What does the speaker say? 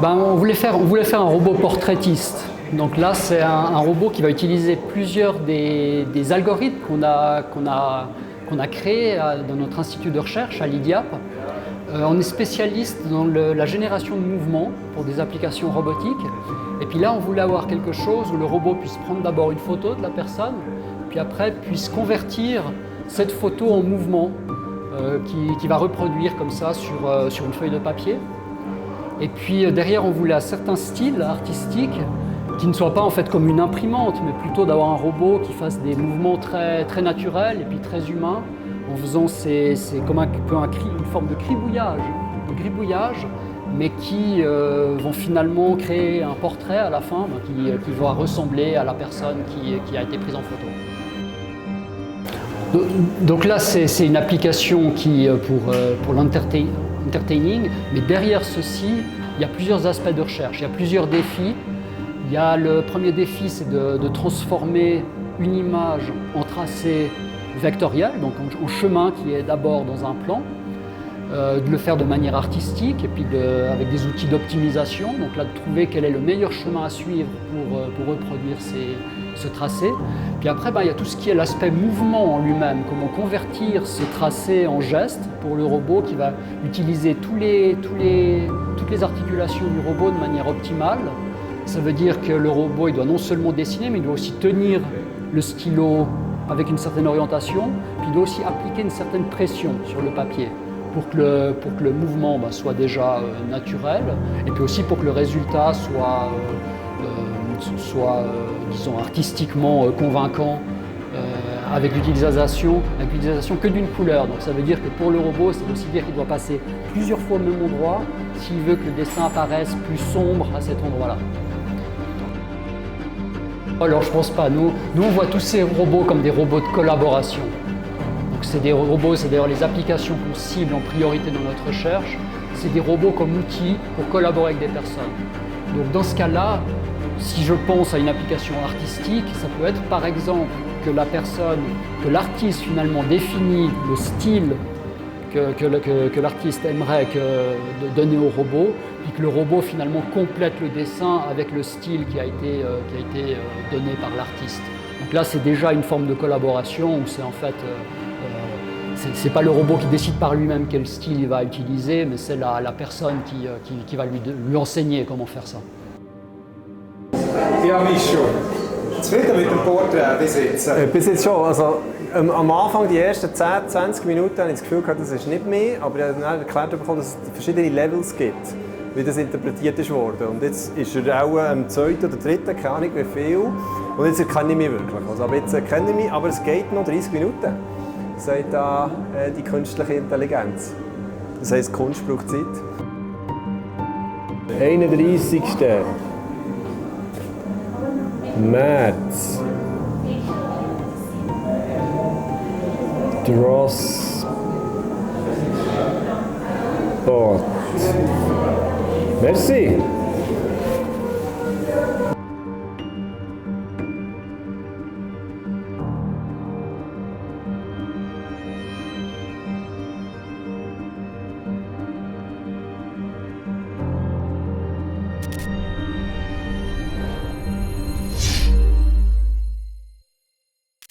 On voulait faire un robot portraitiste. Donc là, c'est un robot qui va utiliser plusieurs des algorithmes qu'on a créés dans notre institut de recherche à l'IDIAP. On est spécialiste dans la génération de mouvements pour des applications robotiques. Et puis là, on voulait avoir quelque chose où le robot puisse prendre d'abord une photo de la personne, puis après puisse convertir cette photo en mouvement qui va reproduire comme ça sur une feuille de papier. Et puis derrière, on voulait un certain style artistique qui ne soit pas en fait comme une imprimante, mais plutôt d'avoir un robot qui fasse des mouvements très, très naturels et puis très humains, en faisant c'est comme une forme de gribouillage, mais qui vont finalement créer un portrait à la fin qui va ressembler à la personne qui a été prise en photo. Donc là, c'est une application qui pour l'entertaining, mais derrière ceci, il y a plusieurs aspects de recherche, il y a plusieurs défis. Le premier défi, c'est de transformer une image en tracé vectoriel, donc en chemin qui est d'abord dans un plan, de le faire de manière artistique et puis avec des outils d'optimisation, donc là de trouver quel est le meilleur chemin à suivre pour reproduire ce tracé. Puis après, il y a tout ce qui est l'aspect mouvement en lui-même, comment convertir ce tracé en geste pour le robot qui va utiliser toutes les articulations du robot de manière optimale. Ça veut dire que le robot il doit non seulement dessiner, mais il doit aussi tenir le stylo avec une certaine orientation, puis il doit aussi appliquer une certaine pression sur le papier pour que le mouvement soit déjà naturel, et puis aussi pour que le résultat soit disons, artistiquement convaincant avec l'utilisation que d'une couleur. Donc ça veut dire que pour le robot, c'est aussi dire qu'il doit passer plusieurs fois au même endroit s'il veut que le dessin apparaisse plus sombre à cet endroit-là. Alors je pense pas, nous on voit tous ces robots comme des robots de collaboration. Donc c'est des robots, c'est d'ailleurs les applications qu'on cible en priorité dans notre recherche, c'est des robots comme outils pour collaborer avec des personnes. Donc dans ce cas-là, si je pense à une application artistique, ça peut être par exemple que l'artiste finalement définit le style que l'artiste aimerait donner au robot, puis que le robot finalement complète le dessin avec le style qui a été donné par l'artiste. Donc là, c'est déjà une forme de collaboration où c'est en fait, c'est pas le robot qui décide par lui-même quel style il va utiliser, mais c'est la personne qui va lui enseigner comment faire ça. Ja, Micho. Zufrieden mit dem Porträt bis jetzt? Bis jetzt schon. Also, am Anfang, die ersten 10-20 Minuten, habe ich das Gefühl gehabt, das ist nicht mehr. Aber ich habe dann erklärt bekommen, dass es verschiedene Levels gibt, wie das interpretiert ist worden. Und jetzt ist er auch am zweiten oder dritten, keine Ahnung wie viel. Und jetzt erkenne ich mich wirklich. Also, aber jetzt erkenne ich mich, aber es geht noch 30 Minuten, sagt da die künstliche Intelligenz. Das heisst, Kunst braucht Zeit. 31. März. Drossbot. Merci.